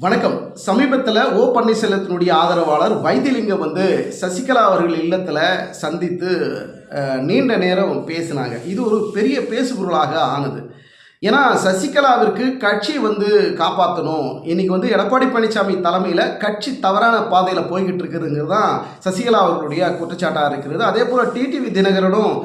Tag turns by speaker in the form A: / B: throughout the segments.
A: வணக்கம். சமீபத்தில் ஓ பன்னீர்செல்வத்தினுடைய ஆதரவாளர் வைத்திலிங்கம் சசிகலா அவர்கள் இல்லத்தில் சந்தித்து நீண்ட நேரம் பேசினாங்க. இது ஒரு பெரிய பேசுபொருளாக ஆனது. ஏன்னா சசிகலாவிற்கு கட்சி காப்பாற்றணும், இன்றைக்கி எடப்பாடி பழனிசாமி தலைமையில் கட்சி தவறான பாதையில் போய்கிட்டு இருக்குதுங்கிறது தான் சசிகலா அவர்களுடைய குற்றச்சாட்டாக இருக்கிறது. அதே போல் டிடிவி தினகரனும்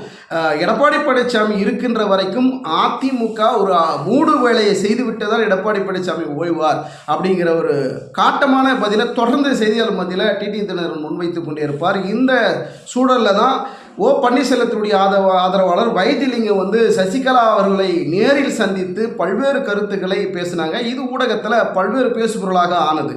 A: எடப்பாடி பழனிசாமி இருக்கின்ற வரைக்கும் அதிமுக ஒரு மூடு வேலையை செய்துவிட்டதால் எடப்பாடி பழனிசாமி ஓய்வார் அப்படிங்கிற ஒரு காட்டமான பதிலை தொடர்ந்து செய்தியாளர் மத்தியில் டிடிவி தினகரன் முன்வைத்து கொண்டே இருப்பார். இந்த சூழலில் தான் ஓ பன்னீர்செல்வத்தினுடைய ஆதரவாளர் வைத்திலிங்கம் சசிகலா அவர்களை நேரில் சந்தித்து பல்வேறு கருத்துக்களை பேசினாங்க. இது ஊடகத்தில் பல்வேறு பேசுபொருளாக ஆனது.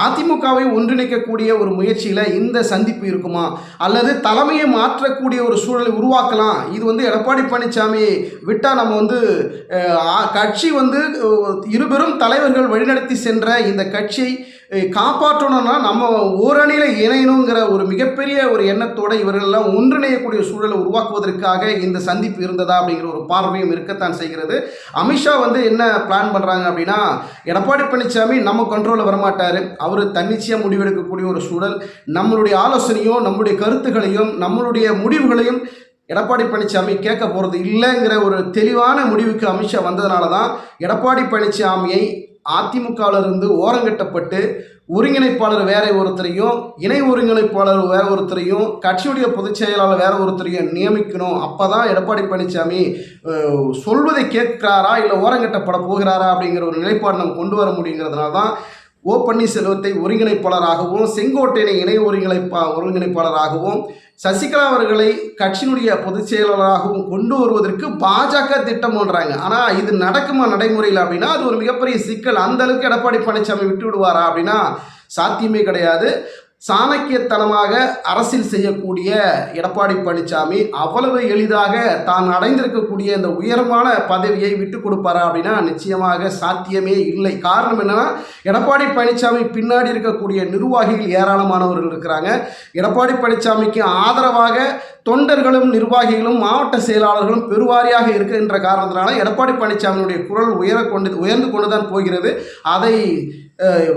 A: அதிமுகவை ஒன்றிணைக்கக்கூடிய ஒரு முயற்சியில் இந்த சந்திப்பு இருக்குமா, அல்லது தலைமையை மாற்றக்கூடிய ஒரு சூழலை உருவாக்கலாம், இது எடப்பாடி பழனிசாமி விட்டால் நம்ம கட்சி இருபெரும் தலைவர்கள் வழிநடத்தி சென்ற இந்த கட்சியை காப்பாற்றணும்னா நம்ம ஓரணியில் இணையணுங்கிற ஒரு மிகப்பெரிய ஒரு எண்ணத்தோடு இவர்களெல்லாம் ஒன்றிணையக்கூடிய சூழலை உருவாக்குவதற்காக இந்த சந்திப்பு இருந்ததா அப்படிங்கிற ஒரு பார்வையும் இருக்கத்தான் செய்கிறது. அமித்ஷா என்ன பிளான் பண்ணுறாங்க அப்படின்னா, எடப்பாடி பழனிசாமி நம்ம கண்ட்ரோலில் வரமாட்டார், அவர் தன்னிச்சையாக முடிவெடுக்கக்கூடிய ஒரு சூழல், நம்மளுடைய ஆலோசனையும் நம்முடைய கருத்துக்களையும் நம்மளுடைய முடிவுகளையும் எடப்பாடி பழனிசாமி கேட்க போகிறது இல்லைங்கிற ஒரு தெளிவான முடிவுக்கு அமித்ஷா வந்ததுனால தான் எடப்பாடி பழனிசாமியை அதிமுகவிலிருந்து ஓரங்கட்டப்பட்டு ஒருங்கிணைப்பாளர் வேற ஒருத்தரையும், இணை ஒருங்கிணைப்பாளர் வேற ஒருத்தரையும், கட்சியுடைய பொதுச் செயலாளர் வேற ஒருத்தரையும் நியமிக்கணும். அப்போ தான் எடப்பாடி பழனிசாமி சொல்வதை கேட்கிறாரா இல்லை ஓரங்கட்டப்பட போகிறாரா அப்படிங்கிற ஒரு நிலைப்பாடு நம்ம கொண்டு வர முடியுங்கிறதுனால தான் ஓ பன்னீர்செல்வத்தை ஒருங்கிணைப்பாளராகவும் செங்கோட்டையனை இணை ஒருங்கிணைப்பாளராகவும் சசிகலா அவர்களை கட்சியினுடைய பொதுச் செயலாளராகவும் கொண்டு வருவதற்கு பாஜக திட்டம் பண்ணுறாங்க. ஆனால் இது நடக்குமா நடைமுறையில் அப்படின்னா அது ஒரு மிகப்பெரிய சிக்கல். அந்த அளவுக்கு எடப்பாடி பழனிசாமி விட்டு விடுவாரா அப்படின்னா சாத்தியமே கிடையாது. சாணக்கியத்தனமாக அரசியல் செய்யக்கூடிய எடப்பாடி பழனிசாமி அவ்வளவு எளிதாக தான் அடைந்திருக்கக்கூடிய இந்த உயரமான பதவியை விட்டு கொடுப்பாரா அப்படின்னா நிச்சயமாக சாத்தியமே இல்லை. காரணம் என்னன்னா, எடப்பாடி பழனிசாமி பின்னாடி இருக்கக்கூடிய நிர்வாகிகள் ஏராளமானவர்கள் இருக்கிறாங்க. எடப்பாடி பழனிசாமிக்கு ஆதரவாக தொண்டர்களும் நிர்வாகிகளும் மாவட்ட செயலாளர்களும் பெருவாரியாக இருக்கின்ற காரணத்தினால எடப்பாடி பழனிசாமியுடைய குரல் உயர்ந்து கொண்டு தான் போகிறது. அதை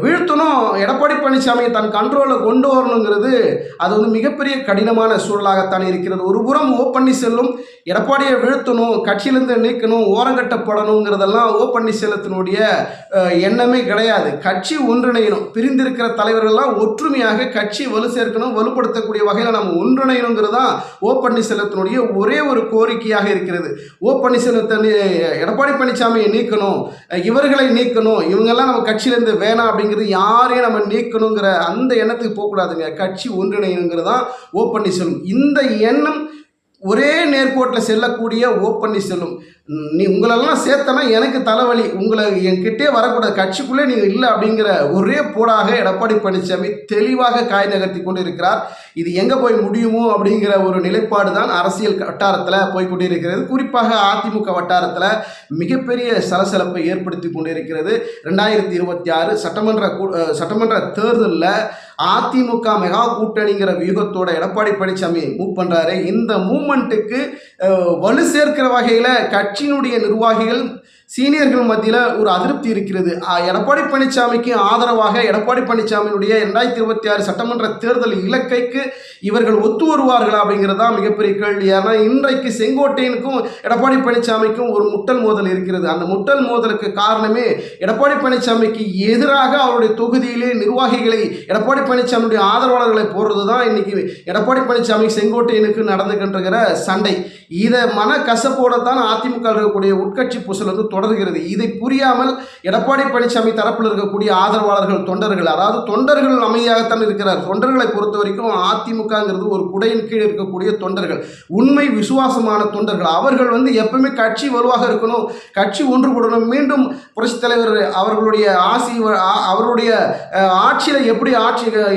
A: வீழ்த்தணும், எடப்பாடி பழனிசாமியை தன் கண்ட்ரோலில் கொண்டு வரணுங்கிறது அது மிகப்பெரிய கடினமான சூழலாகத்தான் இருக்கிறது. ஒரு புறம் ஓ பன்னீர்செல்வம் எடப்பாடியை வீழ்த்தணும், கட்சியிலிருந்து நீக்கணும், ஓரங்கட்டப்படணுங்கிறதெல்லாம் ஓ பன்னீர்செல்வத்தினுடைய எண்ணமே கிடையாது. கட்சி ஒன்றிணையணும், பிரிந்திருக்கிற தலைவர்கள்லாம் ஒற்றுமையாக கட்சி வலு சேர்க்கணும், வலுப்படுத்தக்கூடிய வகையில் நம்ம ஒன்றிணையணுங்கிறது தான் ஓ பன்னீர்செல்வத்தினுடைய ஒரே ஒரு கோரிக்கையாக இருக்கிறது. ஓ பன்னீர்செல்வத்தை எடப்பாடி பழனிசாமியை நீக்கணும், இவர்களை நீக்கணும், இவங்கெல்லாம் நம்ம கட்சியிலேருந்து வேணாம் அப்படிங்கிறது, யாரையும் நம்ம நீக்கணுங்கிற அந்த எண்ணத்துக்கு போகக்கூடாதுங்க. கட்சி ஒன்றிணையணுங்கிறது தான் ஓ பன்னீர்செல்வம். இந்த எண்ணம் ஒரே நேர்கோட்டில் செல்லக்கூடிய ஓ பன்னீர்செல்வம், உங்களெல்லாம் சேர்த்தனா எனக்கு தலைவலி, உங்களை என்கிட்டே வரக்கூடாது, கட்சிக்குள்ளே நீங்கள் இல்லை அப்படிங்கிற ஒரே போடாக எடப்பாடி பழனிசாமி தெளிவாக காய் நகர்த்தி கொண்டு இருக்கிறார். இது எங்கே போய் முடியுமோ அப்படிங்கிற ஒரு நிலைப்பாடு தான் அரசியல் வட்டாரத்தில் போய்கொண்டே இருக்கிறது. குறிப்பாக அதிமுக வட்டாரத்தில் மிகப்பெரிய சலசலப்பை ஏற்படுத்தி கொண்டிருக்கிறது. 2026 சட்டமன்ற தேர்தலில் அதிமுக மெகா கூட்டணிங்கிற வியூகத்தோட எடப்பாடி பழனிசாமி மூவ் பண்ணுறாரு. இந்த மூவ்மெண்ட்டுக்கு வலு சேர்க்கிற வகையில் கட்சியினுடைய நிர்வாகிகள் சீனியர்கள் மத்தியில் ஒரு அதிருப்தி இருக்கிறது. எடப்பாடி பழனிசாமிக்கு ஆதரவாக எடப்பாடி பழனிசாமியினுடைய 2026 சட்டமன்ற தேர்தல் இலக்கைக்கு இவர்கள் ஒத்து வருவார்களா அப்படிங்கிறது தான் மிகப்பெரிய கேள்வி. ஏன்னா இன்றைக்கு செங்கோட்டையனுக்கும் எடப்பாடி பழனிசாமிக்கும் ஒரு முட்டல் மோதல் இருக்கிறது. அந்த முட்டல் மோதலுக்கு காரணமே எடப்பாடி பழனிசாமிக்கு எதிராக அவருடைய தொகுதியிலே நிர்வாகிகளை எடப்பாடி பழனிசாமியுடைய ஆதரவாளர்களை போடுறது தான் இன்னைக்கு எடப்பாடி பழனிசாமி செங்கோட்டையனுக்கு நடந்துகின்ற சண்டை. இதை மன கசப்போடு தான் அதிமுக இருக்கக்கூடிய உட்கட்சி பூசல் தொடர்கிறது. இதை புரியாமல் எடப்பாடி பழனிசாமி தரப்பில் இருக்கக்கூடிய ஆதரவாளர்கள், தொண்டர்கள், அதாவது தொண்டர்கள் அமைதியாகத்தான் இருக்கிறார். தொண்டர்களை பொறுத்த வரைக்கும் அதிமுகங்கிறது ஒரு குடையின் கீழ் இருக்கக்கூடிய தொண்டர்கள், உண்மை விசுவாசமான தொண்டர்கள். அவர்கள் எப்பவுமே கட்சி வலுவாக இருக்கணும், கட்சி ஒன்றுபடணும். மீண்டும் புரட்சித் தலைவர் அவர்களுடைய அவருடைய ஆட்சியில் எப்படி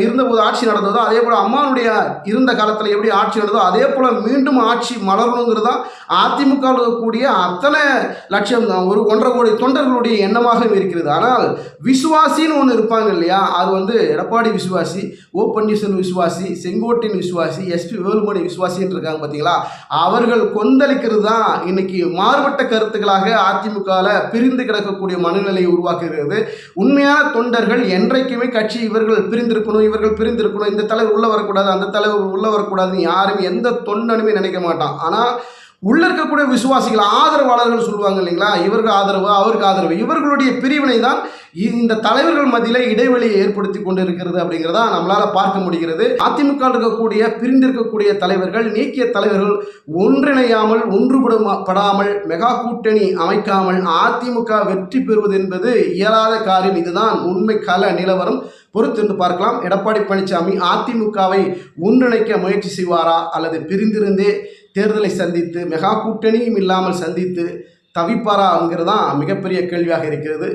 A: இருந்தபோது ஆட்சி நடந்ததோ, அதே போல் அம்மானுடைய இருந்த காலத்தில் எப்படி ஆட்சி நடந்ததோ அதே போல் மீண்டும் ஆட்சி மலரணுங்கிறது தான் அதிமுக இருக்கக்கூடிய அத்தனை லட்சம் ஒரு 1.5 கோடி தொண்டர்களுடைய எண்ணமாக இருக்கிறது. ஆனால் விசுவாசின்னு ஒன்று இருப்பாங்க இல்லையா, அது வந்து எடப்பாடி விசுவாசி, ஓ பன்னீர்செல்வம் விசுவாசி, செங்கோட்டையன் விசுவாசி, எஸ்பி வேலுமணி விசுவாசின்னு இருக்காங்க பார்த்தீங்களா, அவர்கள் கொந்தளிக்கிறது தான் இன்னைக்கு மாறுபட்ட கருத்துக்களாக அதிமுகவில் பிரிந்து கிடக்கக்கூடிய மனநிலையை உருவாக்குகிறது. உண்மையான தொண்டர்கள் என்றைக்குமே கட்சி இவர்கள் பிரிந்திருக்கணும், இவர்கள் பிரிந்திருக்கணும், இந்த தலைவர் உள்ள வரக்கூடாது, அந்த தலைவர் உள்ள வரக்கூடாதுன்னு யாரும் எந்த தொண்டனுமே நினைக்க மாட்டான். ஆனால் உள்ள இருக்கக்கூடிய விசுவாசிகள், ஆதரவாளர்கள் சொல்லுவாங்க இல்லைங்களா, இவருக்கு ஆதரவு அவருக்கு ஆதரவு, இவர்களுடைய பிரிவினை தான் இந்த தலைவர்கள் மத்தியில் இடைவெளியை ஏற்படுத்தி கொண்டு இருக்கிறது அப்படிங்கிறதா நம்மளால பார்க்க முடிகிறது. அதிமுக இருக்கக்கூடிய பிரிந்திருக்கக்கூடிய தலைவர்கள், நீக்கிய தலைவர்கள் ஒன்றிணையாமல் ஒன்றுபடாமல் மெகா கூட்டணி அமைக்காமல் அதிமுக வெற்றி பெறுவது என்பது இயலாத காரியம். இதுதான் உண்மை கள நிலவரம். பொறுத்திருந்து பார்க்கலாம். எடப்பாடி பழனிசாமி அதிமுகவை ஒன்றிணைக்க முயற்சி செய்வாரா அல்லது பிரிந்திருந்தே தேர்தலை சந்தித்து மெகா கூட்டணியும் இல்லாமல் சந்தித்து தவிப்பாரா என்கிறதான் மிகப்பெரிய கேள்வியாக இருக்கிறது.